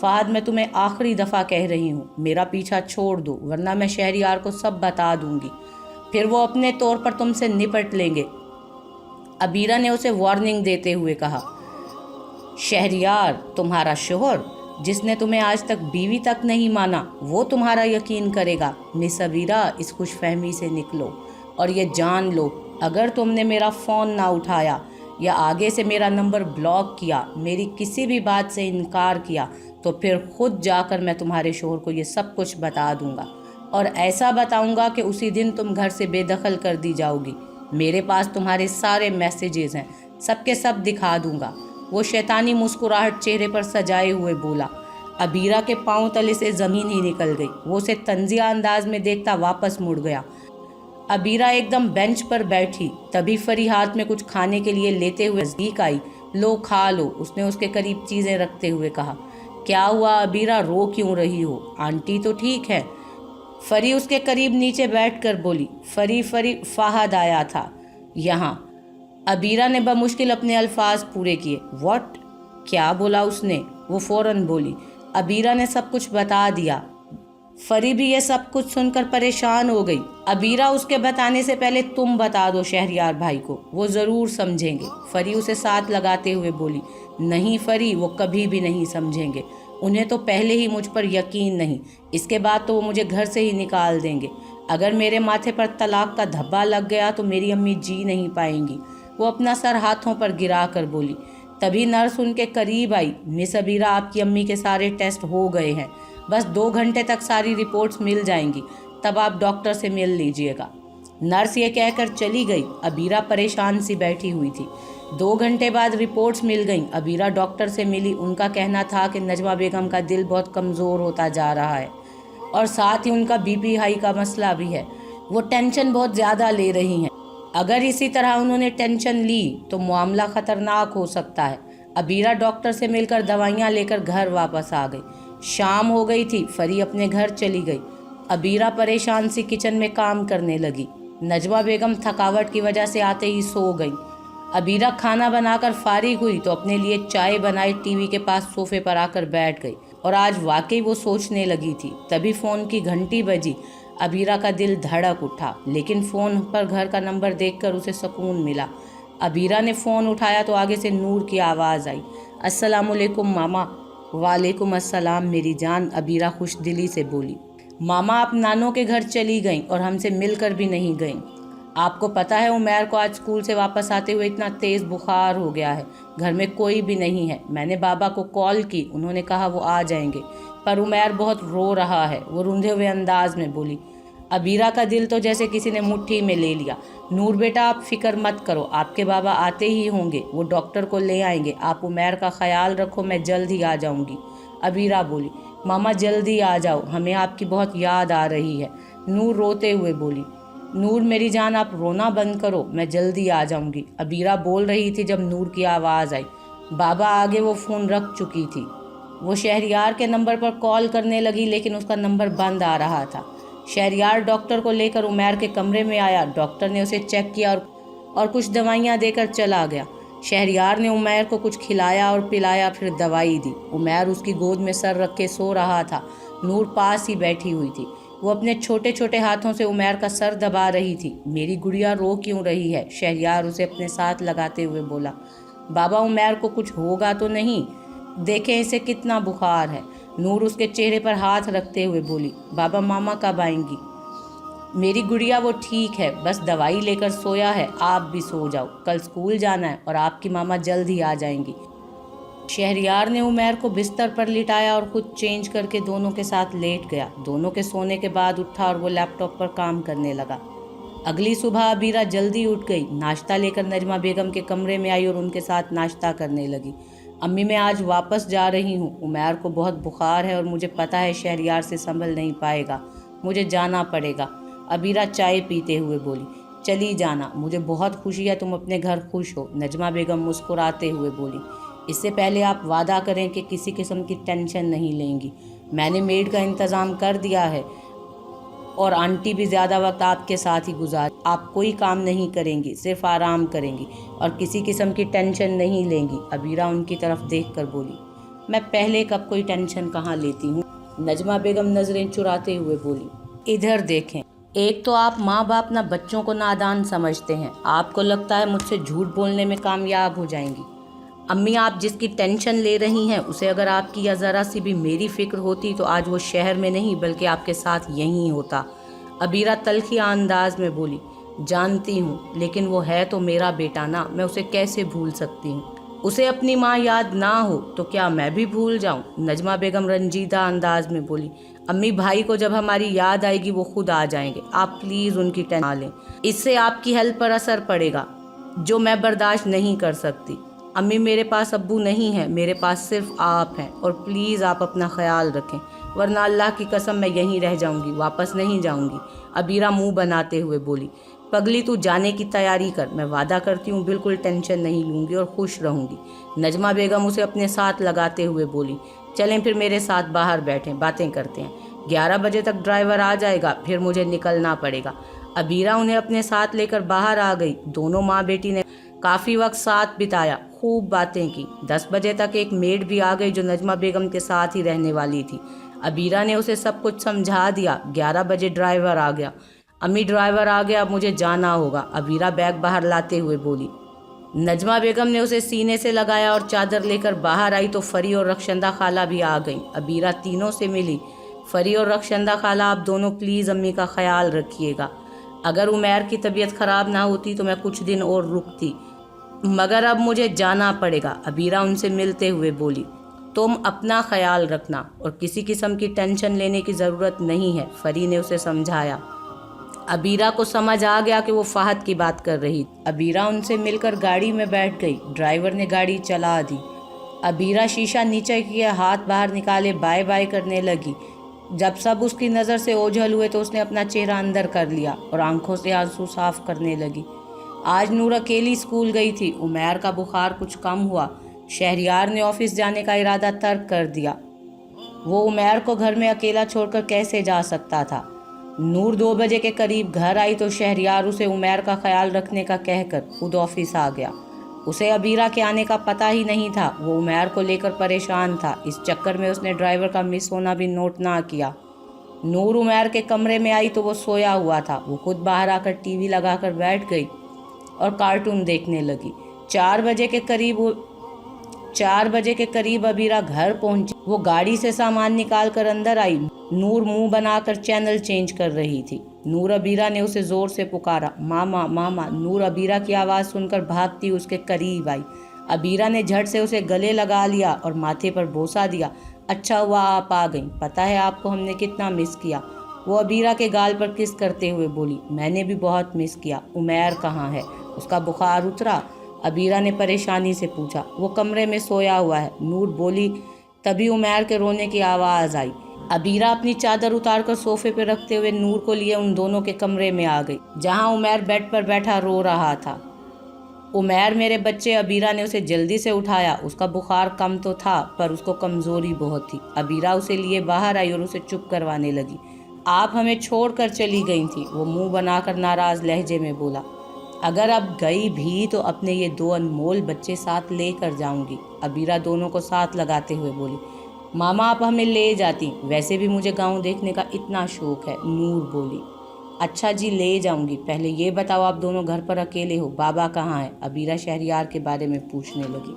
فہد میں تمہیں آخری دفعہ کہہ رہی ہوں، میرا پیچھا چھوڑ دو ورنہ میں شہریار کو سب بتا دوں گی، پھر وہ اپنے طور پر تم سے نپٹ لیں گے۔ عبیرہ نے اسے وارننگ دیتے ہوئے کہا۔ شہریار تمہارا شوہر جس نے تمہیں آج تک بیوی تک نہیں مانا، وہ تمہارا یقین کرے گا۔ مس عبیرہ اس خوش فہمی سے نکلو اور یہ جان لو، اگر تم نے میرا فون نہ اٹھایا یا آگے سے میرا نمبر بلاک کیا، میری کسی بھی بات سے انکار کیا، تو پھر خود جا کر میں تمہارے شوہر کو یہ سب کچھ بتا دوں گا، اور ایسا بتاؤں گا کہ اسی دن تم گھر سے بے دخل کر دی جاؤ گی۔ میرے پاس تمہارے سارے میسیجز ہیں، سب کے سب دکھا دوں گا۔ وہ شیطانی مسکراہٹ چہرے پر سجائے ہوئے بولا۔ عبیرہ کے پاؤں تلے سے زمین ہی نکل گئی۔ وہ اسے طنزیہ انداز میں دیکھتا واپس مڑ گیا۔ عبیرہ ایک دم بینچ پر بیٹھی، تبھی فری ہاتھ میں کچھ کھانے کے لیے لیتے ہوئے نزدیک آئی۔ لو کھا لو، اس نے اس کے قریب چیزیں رکھتے ہوئے کہا۔ کیا ہوا عبیرہ، رو کیوں رہی ہو؟ آنٹی تو ٹھیک ہے؟ فری اس کے قریب نیچے بیٹھ کر بولی۔ فری فہد آیا تھا یہاں۔ عبیرہ نے بمشکل اپنے الفاظ پورے کیے۔ واٹ؟ کیا بولا اس نے؟ وہ فوراً بولی۔ عبیرہ نے سب کچھ بتا دیا۔ فری بھی یہ سب کچھ سن کر پریشان ہو گئی۔ عبیرہ اس کے بتانے سے پہلے تم بتا دو شہریار بھائی کو، وہ ضرور سمجھیں گے۔ فری اسے ساتھ لگاتے ہوئے بولی۔ نہیں فری، وہ کبھی بھی نہیں سمجھیں گے، انہیں تو پہلے ہی مجھ پر یقین نہیں، اس کے بعد تو وہ مجھے گھر سے ہی نکال دیں گے۔ اگر میرے ماتھے پر طلاق کا دھبا لگ گیا تو میری امی جی نہیں پائیں گی۔ وہ اپنا سر ہاتھوں پر گرا کر بولی۔ تبھی نرس ان کے قریب آئی۔ مس عبیرہ، آپ کی امی کے سارے ٹیسٹ ہو گئے ہیں، بس 2 گھنٹے تک ساری رپورٹس مل جائیں گی، تب آپ ڈاکٹر سے مل لیجئے گا۔ نرس یہ کہہ کر چلی گئی۔ عبیرہ پریشان سی بیٹھی ہوئی تھی۔ 2 گھنٹے بعد رپورٹس مل گئیں۔ عبیرہ ڈاکٹر سے ملی۔ ان کا کہنا تھا کہ نجمہ بیگم کا دل بہت کمزور ہوتا جا رہا ہے، اور ساتھ ہی ان کا بی پی ہائی کا مسئلہ بھی ہے۔ وہ ٹینشن بہت زیادہ لے رہی ہیں، اگر اسی طرح انہوں نے ٹینشن لی تو معاملہ خطرناک ہو سکتا ہے۔ عبیرہ ڈاکٹر سے مل کر دوائیاں لے کر گھر واپس آ گئی۔ شام ہو گئی تھی۔ فری اپنے گھر چلی گئی۔ عبیرہ پریشان سی کچن میں کام کرنے لگی۔ نجمہ بیگم تھکاوٹ کی وجہ سے آتے ہی سو گئی۔ عبیرہ کھانا بنا کر فارغ ہوئی تو اپنے لیے چائے بنائے ٹی وی کے پاس صوفے پر آ کر بیٹھ گئی، اور آج واقعی وہ سوچنے لگی تھی۔ تبھی فون کی گھنٹی بجی۔ عبیرہ کا دل دھڑک اٹھا، لیکن فون پر گھر کا نمبر دیکھ کر اسے سکون ملا۔ عبیرہ نے فون اٹھایا تو آگے سے نور کی آواز آئی۔ السلام علیکم ماما۔ وعلیکم السلام میری جان، عبیرہ خوش دلی سے بولی۔ ماما آپ نانوں کے گھر چلی گئیں اور ہم سے مل کر بھی نہیں گئیں۔ آپ کو پتہ ہے عمیر کو آج اسکول سے واپس آتے ہوئے اتنا تیز بخار ہو گیا ہے، گھر میں کوئی بھی نہیں ہے۔ میں نے بابا کو کال کی، انہوں نے کہا وہ آ جائیں گے، پر عمیر بہت رو رہا ہے، وہ روندھے ہوئے انداز میں بولی۔ عبیرہ کا دل تو جیسے کسی نے مٹھی میں لے لیا۔ نور بیٹا آپ فکر مت کرو، آپ کے بابا آتے ہی ہوں گے، وہ ڈاکٹر کو لے آئیں گے، آپ عمیر کا خیال رکھو، میں جلد ہی آ جاؤں گی۔ عبیرہ بولی۔ ماما جلدی آ جاؤ، ہمیں آپ کی بہت یاد آ رہی ہے، نور روتے ہوئے بولی۔ نور میری جان آپ رونا بند کرو، میں جلدی آ جاؤں گی، عبیرہ بول رہی تھی جب نور کی آواز آئی۔ بابا آگے وہ فون رکھ چکی تھی۔ وہ شہریار کے نمبر پر کال کرنے لگی، لیکن اس کا نمبر بند آ رہا تھا۔ شہریار ڈاکٹر کو لے کر عمیر کے کمرے میں آیا۔ ڈاکٹر نے اسے چیک کیا اور کچھ دوائیاں دے کر چلا گیا۔ شہریار نے عمیر کو کچھ کھلایا اور پلایا، پھر دوائی دی۔ عمیر اس کی گود میں سر رکھ کے سو رہا تھا۔ نور پاس ہی بیٹھی ہوئی تھی۔ وہ اپنے چھوٹے چھوٹے ہاتھوں سے عمیر کا سر دبا رہی تھی۔ میری گڑیا رو کیوں رہی ہے؟ شہریار اسے اپنے ساتھ لگاتے ہوئے بولا۔ بابا عمیر کو کچھ ہوگا تو نہیں؟ دیکھیں اسے کتنا بخار ہے۔ نور اس کے چہرے پر ہاتھ رکھتے ہوئے بولی۔ بابا ماما کب آئیں گی؟ میری گڑیا وہ ٹھیک ہے، بس دوائی لے کر سویا ہے، آپ بھی سو جاؤ، کل اسکول جانا ہے اور آپ کی ماما جلد ہی آ جائیں گی۔ شہریار نے عمیر کو بستر پر لٹایا اور خود چینج کر کے دونوں کے ساتھ لیٹ گیا۔ دونوں کے سونے کے بعد اٹھا اور وہ لیپ ٹاپ پر کام کرنے لگا۔ اگلی صبح عبیرہ جلدی اٹھ گئی، ناشتہ لے کر نجمہ بیگم کے کمرے میں آئی اور ان کے ساتھ ناشتہ کرنے لگی۔ امی میں آج واپس جا رہی ہوں، عمیر کو بہت بخار ہے اور مجھے پتہ ہے شہریار سے سنبھل نہیں پائے گا، مجھے جانا پڑے گا۔ عبیرہ چائے پیتے ہوئے بولی۔ چلی جانا، مجھے بہت خوشی ہے تم اپنے گھر خوش ہو، نجمہ بیگم مسکراتے ہوئے بولی۔ اس سے پہلے آپ وعدہ کریں کہ کسی قسم کی ٹینشن نہیں لیں گی۔ میں نے میڈ کا انتظام کر دیا ہے اور آنٹی بھی زیادہ وقت آپ کے ساتھ ہی گزار، آپ کوئی کام نہیں کریں گی، صرف آرام کریں گی اور کسی قسم کی ٹینشن نہیں لیں گی۔ عبیرہ ان کی طرف دیکھ کر بولی۔ میں پہلے کب کوئی ٹینشن کہاں لیتی ہوں۔ نجمہ بیگم نظریں چراتے ہوئے بولی، ادھر دیکھیں، ایک تو آپ ماں باپ نہ بچوں کو نادان سمجھتے ہیں، آپ کو لگتا ہے مجھ سے جھوٹ بولنے میں کامیاب ہو جائیں گی۔ امی، آپ جس کی ٹینشن لے رہی ہیں اسے اگر آپ کی یا ذرا سی بھی میری فکر ہوتی تو آج وہ شہر میں نہیں بلکہ آپ کے ساتھ یہیں ہوتا۔ عبیرہ تلخی انداز میں بولی، جانتی ہوں، لیکن وہ ہے تو میرا بیٹا نا، میں اسے کیسے بھول سکتی ہوں؟ اسے اپنی ماں یاد نہ ہو تو کیا میں بھی بھول جاؤں؟ نجمہ بیگم رنجیدہ انداز میں بولی، امی، بھائی کو جب ہماری یاد آئے گی وہ خود آ جائیں گے، آپ پلیز ان کی ٹینشن نہ لیں، اس سے آپ کی ہیلتھ پر اثر پڑے گا جو میں برداشت نہیں کر سکتی۔ امی، میرے پاس ابو نہیں ہے، میرے پاس صرف آپ ہیں، اور پلیز آپ اپنا خیال رکھیں، ورنہ اللہ کی قسم میں یہیں رہ جاؤں گی، واپس نہیں جاؤں گی۔ عبیرہ منہ بناتے ہوئے بولی، پگلی تو جانے کی تیاری کر، میں وعدہ کرتی ہوں بالکل ٹینشن نہیں لوں گی اور خوش رہوں گی۔ نجمہ بیگم اسے اپنے ساتھ لگاتے ہوئے بولی، چلیں پھر میرے ساتھ باہر بیٹھیں، باتیں کرتے ہیں، 11 بجے تک ڈرائیور آ جائے گا، پھر مجھے نکلنا پڑے گا۔ عبیرہ انہیں اپنے ساتھ لے کر باہر آ گئی۔ دونوں ماں بیٹی نے کافی وقت ساتھ بتایا، خوب باتیں کی۔ 10 بجے تک ایک میڈ بھی آ گئی جو نجمہ بیگم کے ساتھ ہی رہنے والی تھی۔ عبیرہ نے اسے سب کچھ سمجھا دیا۔ 11 بجے ڈرائیور آ گیا۔ امی، ڈرائیور آ گیا، اب مجھے جانا ہوگا، عبیرہ بیگ باہر لاتے ہوئے بولی۔ نجمہ بیگم نے اسے سینے سے لگایا اور چادر لے کر باہر آئی تو فری اور رخشندہ خالہ بھی آ گئیں۔ عبیرہ تینوں سے ملی۔ فری اور رخشندہ خالہ، آپ دونوں پلیز امی کا خیال رکھیے گا، اگر عمیر کی طبیعت خراب نہ ہوتی تو میں کچھ دن اور رکتی، مگر اب مجھے جانا پڑے گا۔ عبیرہ ان سے ملتے ہوئے بولی، تم اپنا خیال رکھنا اور کسی قسم کی ٹینشن لینے کی ضرورت نہیں ہے، فری نے اسے سمجھایا۔ عبیرہ کو سمجھ آ گیا کہ وہ فہد کی بات کر رہی تھی۔ عبیرہ ان سے مل کر گاڑی میں بیٹھ گئی۔ ڈرائیور نے گاڑی چلا دی۔ عبیرہ شیشہ نیچے کیا، ہاتھ باہر نکالے بائے بائے کرنے لگی۔ جب سب اس کی نظر سے اوجھل ہوئے تو اس نے اپنا چہرہ اندر کر لیا اور آنکھوں سے آنسو صاف کرنے لگی۔ آج نور اکیلی اسکول گئی تھی۔ عمیر کا بخار کچھ کم ہوا۔ شہریار نے آفس جانے کا ارادہ ترک کر دیا۔ وہ عمیر کو گھر میں اکیلا چھوڑ کر کیسے جا سکتا تھا؟ نور 2 بجے کے قریب گھر آئی تو شہریار اسے عمیر کا خیال رکھنے کا کہہ کر خود آفس آ گیا۔ اسے عبیرہ کے آنے کا پتہ ہی نہیں تھا۔ وہ عمیر کو لے کر پریشان تھا، اس چکر میں اس نے ڈرائیور کا مس ہونا بھی نوٹ نہ کیا۔ نور عمیر کے کمرے میں آئی تو وہ سویا ہوا تھا۔ وہ خود باہر آ کر ٹی وی لگا کر بیٹھ گئی اور کارٹون دیکھنے لگی۔ 4 بجے کے قریب عبیرہ گھر پہنچی۔ وہ گاڑی سے سامان نکال کر اندر آئی۔ نور منہ بنا کر چینل چینج کر رہی تھی۔ نور، عبیرہ نے اسے زور سے پکارا، ماما ماما۔ نور عبیرہ کی آواز سن کر بھاگتی اس کے قریب آئی۔ عبیرہ نے جھٹ سے اسے گلے لگا لیا اور ماتھے پر بوسہ دیا۔ اچھا ہوا آپ آ گئیں، پتہ ہے آپ کو ہم نے کتنا مس کیا۔ وہ عبیرہ کے گال پر کس کرتے ہوئے بولی، میں نے بھی بہت مس کیا۔ عمیر کہاں ہے؟ اس کا بخار اترا؟ عبیرہ نے پریشانی سے پوچھا۔ وہ کمرے میں سویا ہوا ہے، نور بولی۔ تبھی عمیر کے رونے کی آواز آئی۔ عبیرہ اپنی چادر اتار کر صوفے پہ رکھتے ہوئے نور کو لیے ان دونوں کے کمرے میں آ گئی، جہاں عمیر بیڈ پر بیٹھا رو رہا تھا۔ عمیر میرے بچے، عبیرہ نے اسے جلدی سے اٹھایا۔ اس کا بخار کم تو تھا پر اس کو کمزوری بہت تھی۔ عبیرہ اسے لیے باہر آئی اور اسے چپ کروانے لگی۔ آپ ہمیں چھوڑ کر چلی گئی تھی، وہ منہ بنا کر ناراض لہجے میں بولا۔ اگر اب گئی بھی تو اپنے یہ 2 انمول بچے ساتھ لے کر جاؤں گی، عبیرہ دونوں کو ساتھ لگاتے ہوئے بولی۔ ماما آپ ہمیں لے جاتی، ویسے بھی مجھے گاؤں دیکھنے کا اتنا شوق ہے، نور بولی۔ اچھا جی، لے جاؤں گی، پہلے یہ بتاؤ آپ دونوں گھر پر اکیلے ہو، بابا کہاں ہے؟ عبیرہ شہریار کے بارے میں پوچھنے لگی۔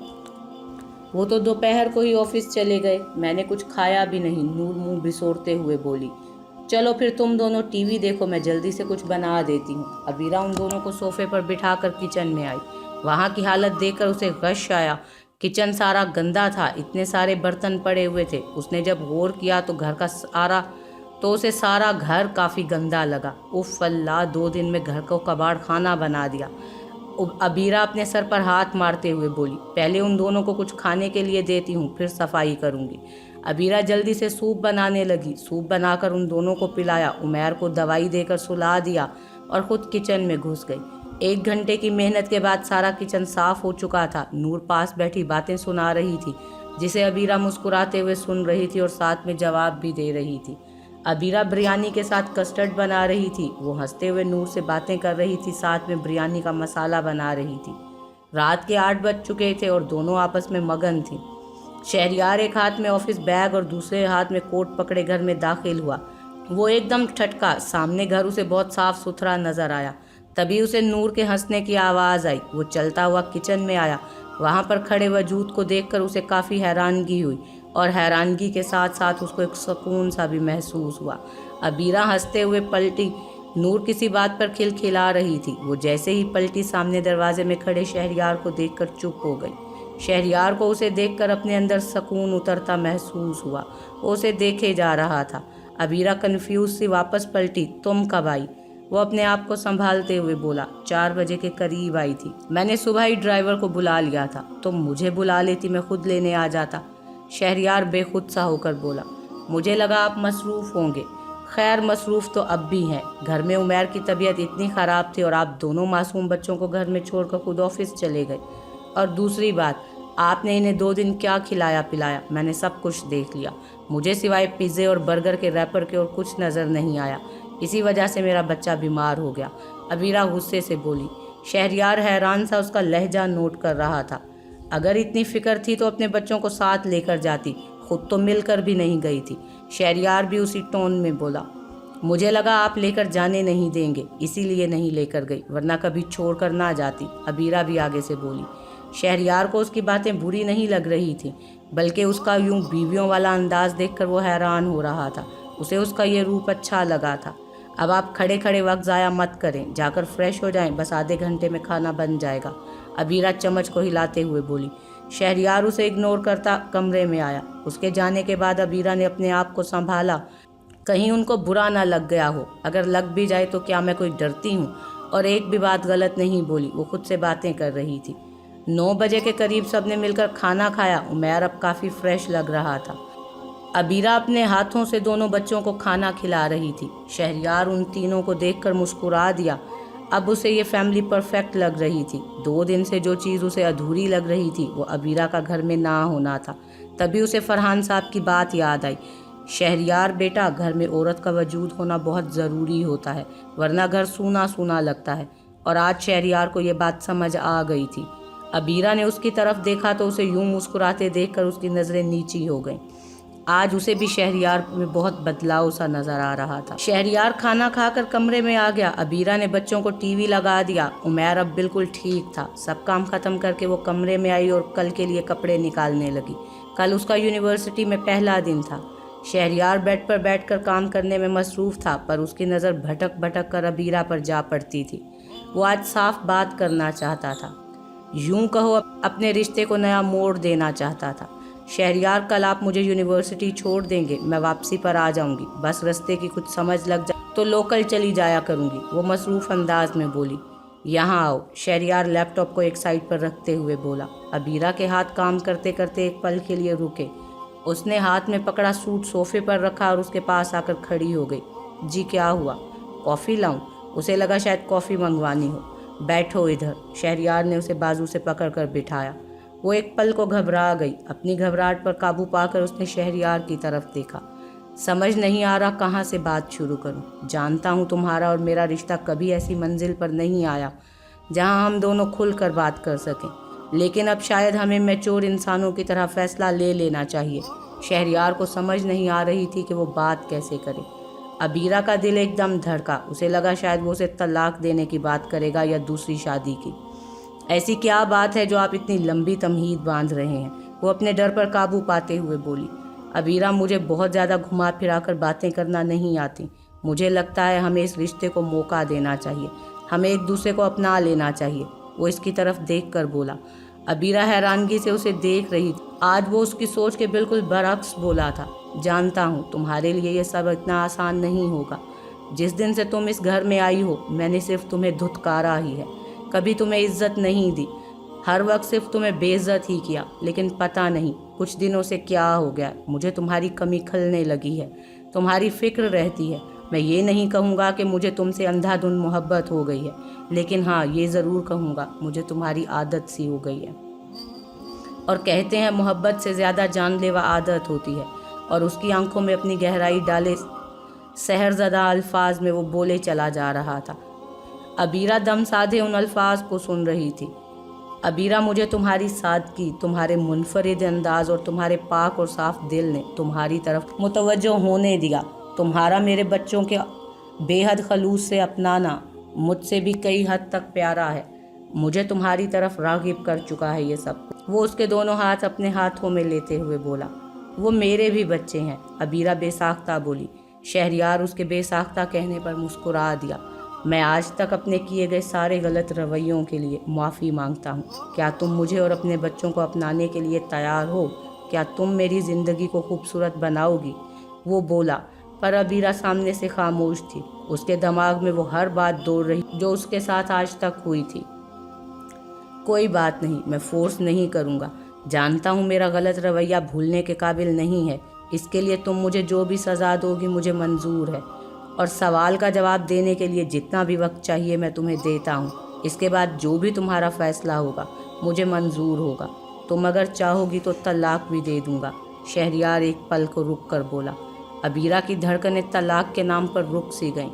وہ تو دوپہر کو ہی آفس چلے گئے، میں نے کچھ کھایا بھی نہیں، نور منہ بسورتے ہوئے بولی۔ چلو پھر تم دونوں ٹی وی دیکھو، میں جلدی سے کچھ بنا دیتی ہوں۔ عبیرہ ان دونوں کو صوفے پر بٹھا کر کچن میں آئی۔ وہاں کی حالت دیکھ کر اسے غش آیا۔ کچن سارا گندا تھا، اتنے سارے برتن پڑے ہوئے تھے۔ اس نے جب غور کیا تو اسے سارا گھر کافی گندا لگا۔ اف اللہ، 2 دن میں گھر کو کباڑ خانہ بنا دیا۔ عبیرہ اپنے سر پر ہاتھ مارتے ہوئے بولی، پہلے ان دونوں کو کچھ کھانے کے لیے دیتی ہوں، پھر صفائی کروں گی۔ عبیرہ جلدی سے سوپ بنانے لگی۔ سوپ بنا کر ان دونوں کو پلایا، عمیر کو دوائی دے کر سلا دیا اور خود کچن میں گھس گئی۔ 1 گھنٹے کی محنت کے بعد سارا کچن صاف ہو چکا تھا۔ نور پاس بیٹھی باتیں سنا رہی تھی، جسے عبیرہ مسکراتے ہوئے سن رہی تھی اور ساتھ میں جواب بھی دے رہی تھی۔ عبیرہ بریانی کے ساتھ کسٹرڈ بنا رہی تھی۔ وہ ہنستے ہوئے نور سے باتیں کر رہی تھی، ساتھ میں بریانی کا مسالہ بنا رہی تھی۔ رات کے 8 بج چکے تھے اور دونوں آپس میں مگن تھیں۔ शहरयार एक हाथ में ऑफिस बैग और दूसरे हाथ में कोट पकड़े घर में दाखिल हुआ। वो एकदम ठटका। सामने घर उसे बहुत साफ सुथरा नजर आया। तभी उसे नूर के हंसने की आवाज़ आई। वो चलता हुआ किचन में आया। वहाँ पर खड़े वजूद को देखकर उसे काफ़ी हैरानगी हुई और हैरानगी के साथ साथ उसको एक सुकून सा भी महसूस हुआ। अबीरा हंसते हुए पलटी। नूर किसी बात पर खिलखिला रही थी। वो जैसे ही पलटी सामने दरवाजे में खड़े शहरयार को देखकर चुप हो गई। शहरयार को उसे देखकर अपने अंदर सुकून उतरता महसूस हुआ। वो उसे देखे जा रहा था। अबीरा कन्फ्यूज सी वापस पलटी। तुम कब आई? वो अपने आप को संभालते हुए बोला, 4 बजे के करीब आई थी। मैंने सुबह ही ड्राइवर को बुला लिया था। तुम मुझे बुला लेती, मैं खुद लेने आ जाता। शहरयार बेखुद सा होकर बोला, मुझे लगा आप मसरूफ़ होंगे। खैर मसरूफ़ तो अब भी हैं। घर में उमैर की तबीयत इतनी ख़राब थी और आप दोनों मासूम बच्चों को घर में छोड़कर खुद ऑफिस चले गए। और दूसरी बात, आपने इन्हें 2 दिन क्या खिलाया पिलाया? मैंने सब कुछ देख लिया। मुझे सिवाय पिज़्ज़े और बर्गर के रैपर के और कुछ नज़र नहीं आया। इसी वजह से मेरा बच्चा बीमार हो गया। अबीरा गुस्से से बोली। शहरयार हैरान सा उसका लहजा नोट कर रहा था। अगर इतनी फिक्र थी तो अपने बच्चों को साथ लेकर जाती, खुद तो मिलकर भी नहीं गई थी। शहरयार भी उसी टोन में बोला, मुझे लगा आप लेकर जाने नहीं देंगे, इसीलिए नहीं लेकर गई, वरना कभी छोड़कर ना जाती। अबीरा भी आगे से बोली। शहरयार को उसकी बातें बुरी नहीं लग रही थी, बल्कि उसका यूं बीवियों वाला अंदाज देखकर वो हैरान हो रहा था। उसे उसका ये रूप अच्छा लगा था। अब आप खड़े खड़े वक्त ज़ाया मत करें, जाकर फ्रेश हो जाएं, बस आधे घंटे में खाना बन जाएगा। अबीरा चम्मच को हिलाते हुए बोली। शहरयार उसे इग्नोर करता कमरे में आया। उसके जाने के बाद अबीरा ने अपने आप को संभाला, कहीं उनको बुरा ना लग गया हो। अगर लग भी जाए तो क्या मैं कोई डरती हूँ? और एक भी बात गलत नहीं बोली। वो खुद से बातें कर रही थी। 9 बजे के करीब सबने मिलकर खाना खाया। उमैर अब काफ़ी फ्रेश लग रहा था। अबीरा अपने हाथों से दोनों बच्चों को खाना खिला रही थी। शहरयार उन तीनों को देखकर मुस्कुरा दिया। अब उसे ये फैमिली परफेक्ट लग रही थी। 2 दिन से जो चीज़ उसे अधूरी लग रही थी वो अबीरा का घर में ना होना था। तभी उसे फरहान साहब की बात याद आई। शहरयार बेटा, घर में औरत का वजूद होना बहुत ज़रूरी होता है, वरना घर सूना सूना लगता है। और आज शहरयार को ये बात समझ आ गई थी। अबीरा ने उसकी तरफ देखा तो उसे यूं मुस्कुराते देखकर उसकी नज़रें नीची हो गईं। आज उसे भी शहरयार में बहुत बदलाव सा नजर आ रहा था। शहरयार खाना खाकर कमरे में आ गया। अबीरा ने बच्चों को टीवी लगा दिया। उमैर अब बिल्कुल ठीक था। सब काम खत्म करके वो कमरे में आई और कल के लिए कपड़े निकालने लगी। कल उसका यूनिवर्सिटी में पहला दिन था। शहरयार बेड पर बैठकर काम करने में मसरूफ़ था, पर उसकी नज़र भटक भटक कर अबीरा पर जा पड़ती थी। वो आज साफ बात करना चाहता था, यूं कहो अपने रिश्ते को नया मोड़ देना चाहता था। शहरयार, कल आप मुझे यूनिवर्सिटी छोड़ देंगे, मैं वापसी पर आ जाऊंगी। बस रास्ते की कुछ समझ लग जाए तो लोकल चली जाया करूंगी। वो मसरूफ़ अंदाज में बोली। यहाँ आओ। शहरयार लैपटॉप को एक साइड पर रखते हुए बोला। अबीरा के हाथ काम करते करते एक पल के लिए रुके। उसने हाथ में पकड़ा सूट सोफे पर रखा और उसके पास आकर खड़ी हो गई। जी क्या हुआ? कॉफ़ी लाऊं? उसे लगा शायद कॉफ़ी मंगवानी हो। बैठो इधर। शहरयार ने उसे बाजू से पकड़कर बिठाया। वो एक पल को घबरा गई। अपनी घबराहट पर काबू पाकर उसने शहरयार की तरफ देखा। समझ नहीं आ रहा कहाँ से बात शुरू करूं। जानता हूं तुम्हारा और मेरा रिश्ता कभी ऐसी मंजिल पर नहीं आया जहां हम दोनों खुलकर बात कर सकें, लेकिन अब शायद हमें मैच्योर इंसानों की तरह फैसला ले लेना चाहिए। शहरयार को समझ नहीं आ रही थी कि वो बात कैसे करे। अबीरा का दिल एकदम धड़का। उसे लगा शायद वो उसे तलाक देने की बात करेगा या दूसरी शादी की। ऐसी क्या बात है जो आप इतनी लंबी तमहीद बांध रहे हैं? वो अपने डर पर काबू पाते हुए बोली। अबीरा, मुझे बहुत ज़्यादा घुमा फिरा कर बातें करना नहीं आती। मुझे लगता है हमें इस रिश्ते को मौका देना चाहिए, हमें एक दूसरे को अपना लेना चाहिए। वो इसकी तरफ देख कर बोला। अबीरा हैरानगी से उसे देख रही थी। आज वो उसकी सोच के बिल्कुल बरअक्स बोला था। जानता हूँ तुम्हारे लिए ये सब इतना आसान नहीं होगा। जिस दिन से तुम इस घर में आई हो मैंने सिर्फ तुम्हें धुतकारा ही है, कभी तुम्हें इज्जत नहीं दी, हर वक्त सिर्फ तुम्हें बेइज्जत ही किया। लेकिन पता नहीं कुछ दिनों से क्या हो गया, मुझे तुम्हारी कमी खलने लगी है, तुम्हारी फिक्र रहती है। मैं ये नहीं कहूँगा कि मुझे तुमसे अंधाधुंध मोहब्बत हो गई है, लेकिन हाँ ये ज़रूर कहूँगा मुझे तुम्हारी आदत सी हो गई है। और कहते हैं मोहब्बत से ज़्यादा जानलेवा आदत होती है। और उसकी आंखों में अपनी गहराई डाले सहरज़दा अल्फाज में वो बोले चला जा रहा था। अबीरा दम साधे उन अल्फाज को सुन रही थी। अबीरा, मुझे तुम्हारी सादगी, तुम्हारे मुनफरिद अंदाज और तुम्हारे पाक और साफ दिल ने तुम्हारी तरफ मुतवज्जो होने दिया। तुम्हारा मेरे बच्चों के बेहद खलूस से अपनाना मुझसे भी कई हद तक प्यारा है। मुझे तुम्हारी तरफ राग़िब कर चुका है ये सब। वो उसके दोनों हाथ अपने हाथों में लेते हुए बोला, वो मेरे भी बच्चे हैं। अबीरा बेसाख्ता बोली। शहरयार उसके बेसाख्ता कहने पर मुस्कुरा दिया। मैं आज तक अपने किए गए सारे गलत रवैयों के लिए माफ़ी मांगता हूँ। क्या तुम मुझे और अपने बच्चों को अपनाने के लिए तैयार हो? क्या तुम मेरी ज़िंदगी को खूबसूरत बनाओगी? वो बोला, पर अबीरा सामने से खामोश थी। उसके दिमाग में वो हर बात दौड़ रही जो उसके साथ आज तक हुई थी। कोई बात नहीं, मैं फोर्स नहीं करूँगा। जानता हूँ मेरा गलत रवैया भूलने के काबिल नहीं है। इसके लिए तुम मुझे जो भी सज़ा दोगी मुझे मंजूर है, और सवाल का जवाब देने के लिए जितना भी वक्त चाहिए मैं तुम्हें देता हूँ। इसके बाद जो भी तुम्हारा फ़ैसला होगा मुझे मंजूर होगा। तुम अगर चाहोगी तो तलाक भी दे दूँगा। शहरयार एक पल को रुक कर बोला। अबीरा की धड़कनें तलाक के नाम पर रुक सी गईं।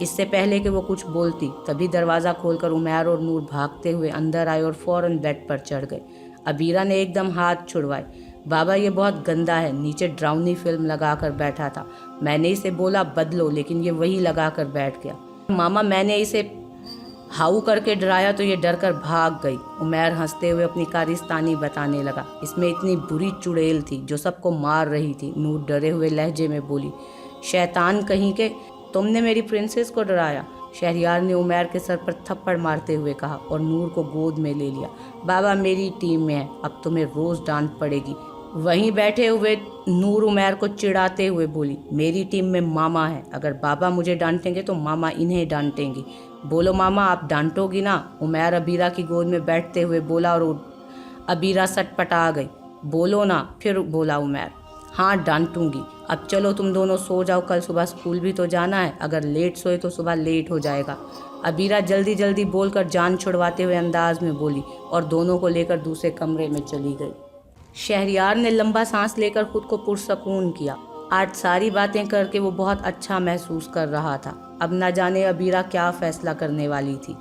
इससे पहले कि वो कुछ बोलती तभी दरवाज़ा खोलकर उमैर और नूर भागते हुए अंदर आए और फ़ौरन बेड पर चढ़ गए। अबीरा ने एकदम हाथ छुड़वाए। बाबा, ये बहुत गंदा है। नीचे ड्राउनी फिल्म लगा कर बैठा था। मैंने इसे बोला बदलो, लेकिन ये वही लगा कर बैठ गया। मामा, मैंने इसे हाउ करके डराया तो ये डर कर भाग गई। उमैर हंसते हुए अपनी कारिस्तानी बताने लगा। इसमें इतनी बुरी चुड़ैल थी जो सबको मार रही थी। नूर डरे हुए लहजे में बोली, शैतान कहीं के, तुमने मेरी प्रिंसेस को डराया। शहरयार ने उमैर के सर पर थप्पड़ मारते हुए कहा और नूर को गोद में ले लिया। बाबा मेरी टीम में है, अब तुम्हें रोज़ डांट पड़ेगी। वहीं बैठे हुए नूर उमैर को चिढ़ाते हुए बोली, मेरी टीम में मामा है। अगर बाबा मुझे डांटेंगे तो मामा इन्हें डांटेंगी। बोलो मामा, आप डांटोगी ना? उमैर अबीरा की गोद में बैठते हुए बोला और अबीरा सटपटा गई। बोलो ना, फिर बोला उमैर। हाँ डांटूंगी। अब चलो तुम दोनों सो जाओ, कल सुबह स्कूल भी तो जाना है। अगर लेट सोए तो सुबह लेट हो जाएगा। अबीरा जल्दी जल्दी बोलकर जान छुड़वाते हुए अंदाज में बोली और दोनों को लेकर दूसरे कमरे में चली गई। शहरयार ने लंबा सांस लेकर खुद को पुरसकून किया। आज सारी बातें करके वो बहुत अच्छा महसूस कर रहा था। अब न जाने अबीरा क्या फैसला करने वाली थी।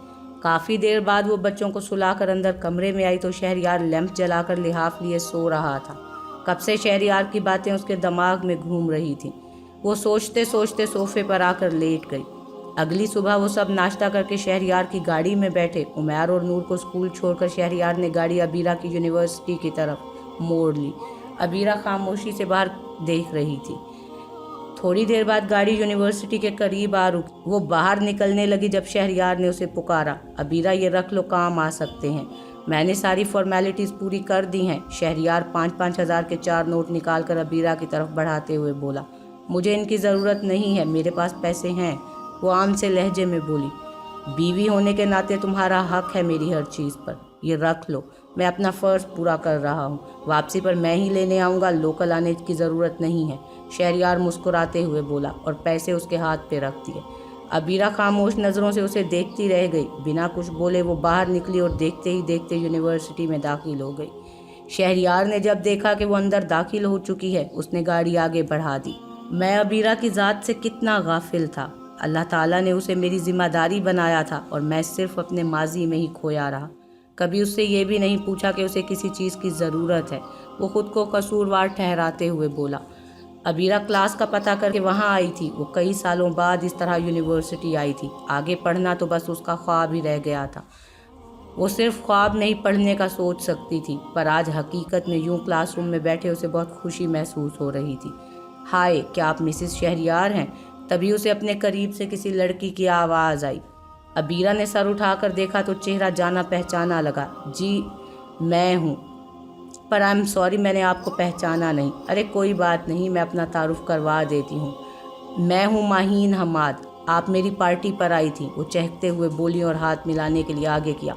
काफ़ी देर बाद वो बच्चों को सुलाकर अंदर कमरे में आई तो शहरयार लैंप जलाकर लिहाफ लिए सो रहा था। कब से शहरयार की बातें उसके दिमाग में घूम रही थीं। वो सोचते सोचते सोफे पर आकर लेट गई। अगली सुबह वो सब नाश्ता करके शहरयार की गाड़ी में बैठे। उमैर और नूर को स्कूल छोड़कर शहरयार ने गाड़ी अबीरा की यूनिवर्सिटी की तरफ मोड़ ली। अबीरा खामोशी से बाहर देख रही थी। थोड़ी देर बाद गाड़ी यूनिवर्सिटी के करीब आ रुकी। वो बाहर निकलने लगी जब शहरयार ने उसे पुकारा, अबीरा ये रख लो, काम आ सकते हैं। मैंने सारी फॉर्मेलिटीज़ पूरी कर दी हैं। शहरयार 5-5 हज़ार के 4 नोट निकाल कर अबीरा की तरफ बढ़ाते हुए बोला, मुझे इनकी ज़रूरत नहीं है, मेरे पास पैसे हैं। वो आम से लहजे में बोली, बीवी होने के नाते तुम्हारा हक है मेरी हर चीज़ पर, ये रख लो। मैं अपना फ़र्ज़ पूरा कर रहा हूँ। वापसी पर मैं ही लेने आऊँगा, लोकल आने की ज़रूरत नहीं है। शहरयार मुस्कुराते हुए बोला और पैसे उसके हाथ पे रख दिए। अबीरा खामोश नज़रों से उसे देखती रह गई। बिना कुछ बोले वो बाहर निकली और देखते ही देखते यूनिवर्सिटी में दाखिल हो गई। शहरयार ने जब देखा कि वो अंदर दाखिल हो चुकी है, उसने गाड़ी आगे बढ़ा दी। मैं अबीरा की ज़ात से कितना गाफिल था। अल्लाह ताला ने उसे मेरी ज़िम्मेदारी बनाया था और मैं सिर्फ अपने माजी में ही खोया रहा। कभी उससे ये भी नहीं पूछा कि उसे किसी चीज़ की ज़रूरत है। वो खुद को कसूरवार ठहराते हुए बोला। अबीरा क्लास का पता करके वहाँ आई थी। वो कई सालों बाद इस तरह यूनिवर्सिटी आई थी। आगे पढ़ना तो बस उसका ख्वाब ही रह गया था। वो सिर्फ ख्वाब नहीं पढ़ने का सोच सकती थी, पर आज हकीकत में यूं क्लासरूम में बैठे उसे बहुत खुशी महसूस हो रही थी। हाय, क्या आप मिसेस शहरयार हैं? तभी उसे अपने करीब से किसी लड़की की आवाज़ आई। अबीरा ने सर उठाकर देखा तो चेहरा जाना पहचाना लगा। जी मैं हूँ, पर आई एम सॉरी, मैंने आपको पहचाना नहीं। अरे कोई बात नहीं, मैं अपना तारुफ करवा देती हूँ। मैं हूँ माहीन हमाद, आप मेरी पार्टी पर आई थी। वो चहकते हुए बोली और हाथ मिलाने के लिए आगे किया।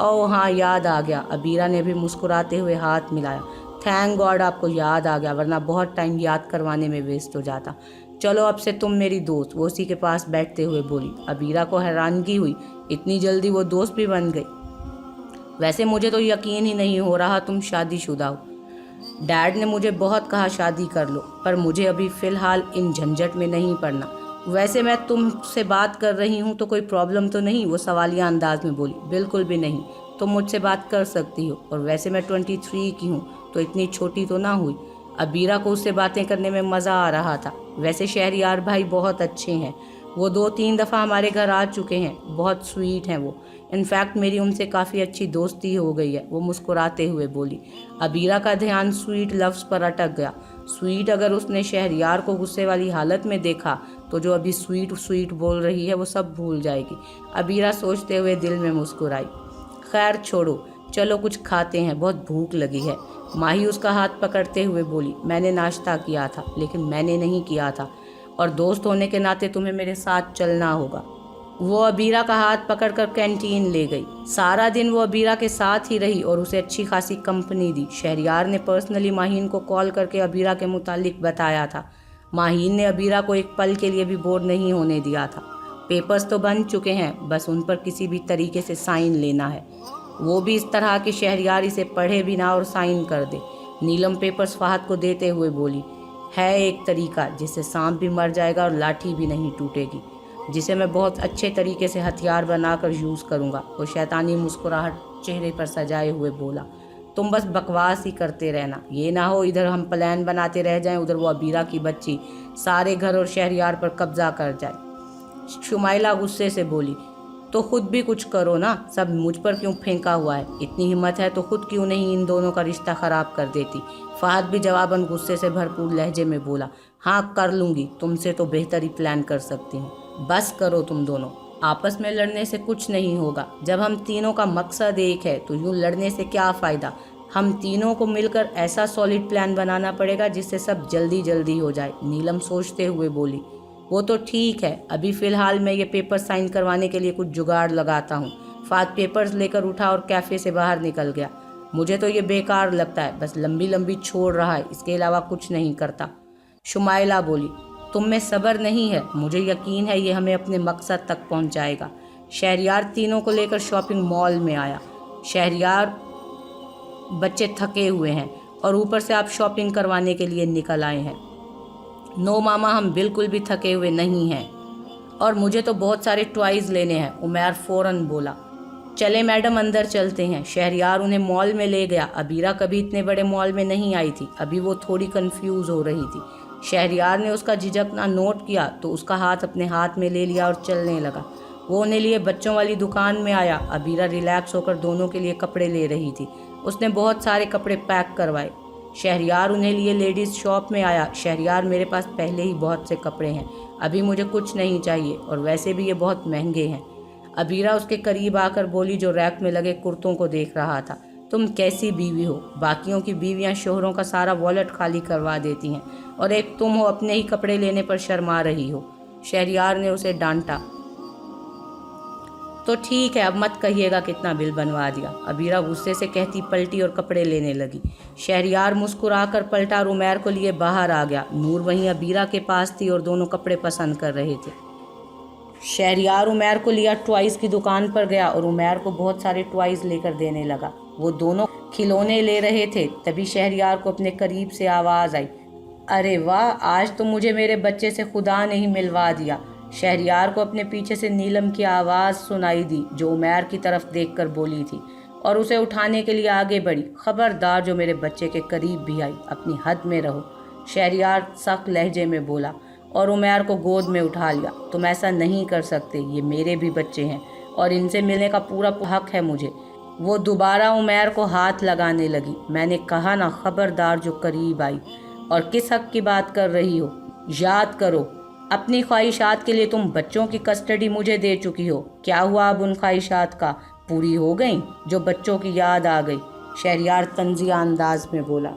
ओह हाँ, याद आ गया। अबीरा ने भी मुस्कुराते हुए हाथ मिलाया। थैंक गॉड आपको याद आ गया, वरना बहुत टाइम याद करवाने में वेस्ट हो जाता। चलो अब से तुम मेरी दोस्त। वो उसी के पास बैठते हुए बोली। अबीरा को हैरानगी हुई, इतनी जल्दी वो दोस्त भी बन गई। वैसे मुझे तो यकीन ही नहीं हो रहा तुम शादीशुदा हो। डैड ने मुझे बहुत कहा शादी कर लो, पर मुझे अभी फ़िलहाल इन झंझट में नहीं पड़ना। वैसे मैं तुमसे बात कर रही हूँ तो कोई प्रॉब्लम तो नहीं? वो सवालिया अंदाज में बोली। बिल्कुल भी नहीं। तुम मुझसे बात कर सकती हो, और वैसे मैं 23 की हूँ तो इतनी छोटी तो ना हुई। अबीरा को उससे बातें करने में मज़ा आ रहा था। वैसे शहरयार भाई बहुत अच्छे हैं, वो 2-3 दफ़ा हमारे घर आ चुके हैं, बहुत स्वीट हैं वो। इनफैक्ट मेरी उनसे काफ़ी अच्छी दोस्ती हो गई है, वो मुस्कुराते हुए बोली। अबीरा का ध्यान स्वीट लफ्ज़ पर अटक गया। स्वीट अगर उसने शहरयार को गुस्से वाली हालत में देखा तो जो अभी स्वीट स्वीट बोल रही है वो सब भूल जाएगी। अबीरा सोचते हुए दिल में मुस्कुराई। खैर छोड़ो, चलो कुछ खाते हैं, बहुत भूख लगी है। माही उसका हाथ पकड़ते हुए बोली, मैंने नाश्ता किया था, लेकिन मैंने नहीं किया था, और दोस्त होने के नाते तुम्हें मेरे साथ चलना होगा। वो अबीरा का हाथ पकड़कर कैंटीन ले गई। सारा दिन वो अबीरा के साथ ही रही और उसे अच्छी खासी कंपनी दी। शहरयार ने पर्सनली माहीन को कॉल करके अबीरा के मुतालिक बताया था। माहीन ने अबीरा को एक पल के लिए भी बोर नहीं होने दिया था। पेपर्स तो बन चुके हैं, बस उन पर किसी भी तरीके से साइन लेना है, वो भी इस तरह कि शहरयार इसे पढ़े भी ना और साइन कर दे। नीलम पेपर्स फहद को देते हुए बोली, है एक तरीका जिससे सांप भी मर जाएगा और लाठी भी नहीं टूटेगी, जिसे मैं बहुत अच्छे तरीके से हथियार बनाकर यूज़ करूँगा। वो शैतानी मुस्कुराहट चेहरे पर सजाए हुए बोला, तुम बस बकवास ही करते रहना, ये ना हो इधर हम प्लान बनाते रह जाएं, उधर वो अबीरा की बच्ची सारे घर और शहरयार पर कब्जा कर जाए। शुमाइला गुस्से से बोली, तो खुद भी कुछ करो ना, सब मुझ पर क्यों फेंका हुआ है? इतनी हिम्मत है तो खुद क्यों नहीं इन दोनों का रिश्ता ख़राब कर देती? फहद भी जवाबन गुस्से से भरपूर लहजे में बोला, हाँ कर लूँगी, तुमसे तो बेहतर ही प्लान कर सकती हूँ। बस करो तुम दोनों, आपस में लड़ने से कुछ नहीं होगा। जब हम तीनों का मकसद एक है तो यूँ लड़ने से क्या फ़ायदा? हम तीनों को मिलकर ऐसा सॉलिड प्लान बनाना पड़ेगा जिससे सब जल्दी जल्दी हो जाए। नीलम सोचते हुए बोली, वो तो ठीक है, अभी फ़िलहाल मैं ये पेपर साइन करवाने के लिए कुछ जुगाड़ लगाता हूँ। फहद पेपर्स लेकर उठा और कैफ़े से बाहर निकल गया। मुझे तो ये बेकार लगता है, बस लंबी लंबी छोड़ रहा है, इसके अलावा कुछ नहीं करता। शुमाइला बोली, तुम में सब्र नहीं है, मुझे यकीन है ये हमें अपने मकसद तक पहुँचाएगा। शहरयार तीनों को लेकर शॉपिंग मॉल में आया। शहरयार बच्चे थके हुए हैं और ऊपर से आप शॉपिंग करवाने के लिए निकल आए हैं। नो मामा, हम बिल्कुल भी थके हुए नहीं हैं, और मुझे तो बहुत सारे टॉयज़ लेने हैं, उमैर फ़ौरन बोला। चले मैडम, अंदर चलते हैं। शहरयार उन्हें मॉल में ले गया। अबीरा कभी इतने बड़े मॉल में नहीं आई थी, अभी वो थोड़ी कंफ्यूज हो रही थी। शहरयार ने उसका झिझकना नोट किया तो उसका हाथ अपने हाथ में ले लिया और चलने लगा। वो उन्हें लिए बच्चों वाली दुकान में आया। अबीरा रिलैक्स होकर दोनों के लिए कपड़े ले रही थी। उसने बहुत सारे कपड़े पैक करवाए। शहरयार उन्हें लिए लेडीज़ शॉप में आया। शहरयार, मेरे पास पहले ही बहुत से कपड़े हैं, अभी मुझे कुछ नहीं चाहिए, और वैसे भी ये बहुत महंगे हैं। अबीरा उसके करीब आकर बोली, जो रैक में लगे कुर्तों को देख रहा था, तुम कैसी बीवी हो? बाकियों की बीवियां शोहरों का सारा वॉलेट खाली करवा देती हैं, और एक तुम हो अपने ही कपड़े लेने पर शर्मा रही हो। शहरयार ने उसे डांटा। तो ठीक है, अब मत कहिएगा कितना बिल बनवा दिया, अबीरा गुस्से से कहती पलटी और कपड़े लेने लगी। शहरयार मुस्कुराकर पलटा और उमैर को लिए बाहर आ गया। नूर वहीं अबीरा के पास थी और दोनों कपड़े पसंद कर रहे थे। शहरयार उमैर को लिया टॉयज़ की दुकान पर गया और उमैर को बहुत सारे टॉयज़ लेकर देने लगा। वो दोनों खिलौने ले रहे थे, तभी शहरयार को अपने करीब से आवाज़ आई, अरे वाह, आज तो मुझे मेरे बच्चे से खुदा ने ही मिलवा दिया। शहरयार को अपने पीछे से नीलम की आवाज़ सुनाई दी, जो उमैर की तरफ देखकर बोली थी, और उसे उठाने के लिए आगे बढ़ी। खबरदार जो मेरे बच्चे के करीब भी आई, अपनी हद में रहो, शहरयार सख्त लहजे में बोला, और उमैर को गोद में उठा लिया। तुम ऐसा नहीं कर सकते, ये मेरे भी बच्चे हैं और इनसे मिलने का पूरा हक है मुझे। वो दोबारा उमैर को हाथ लगाने लगी। मैंने कहा ना, खबरदार जो करीब आई। और किस हक की बात कर रही हो? याद करो, अपनी ख्वाहिशात के लिए तुम बच्चों की कस्टडी मुझे दे चुकी हो। क्या हुआ अब उन ख्वाहिशात का? पूरी हो गई जो बच्चों की याद आ गई, शहरयार तंजिया अंदाज में बोला।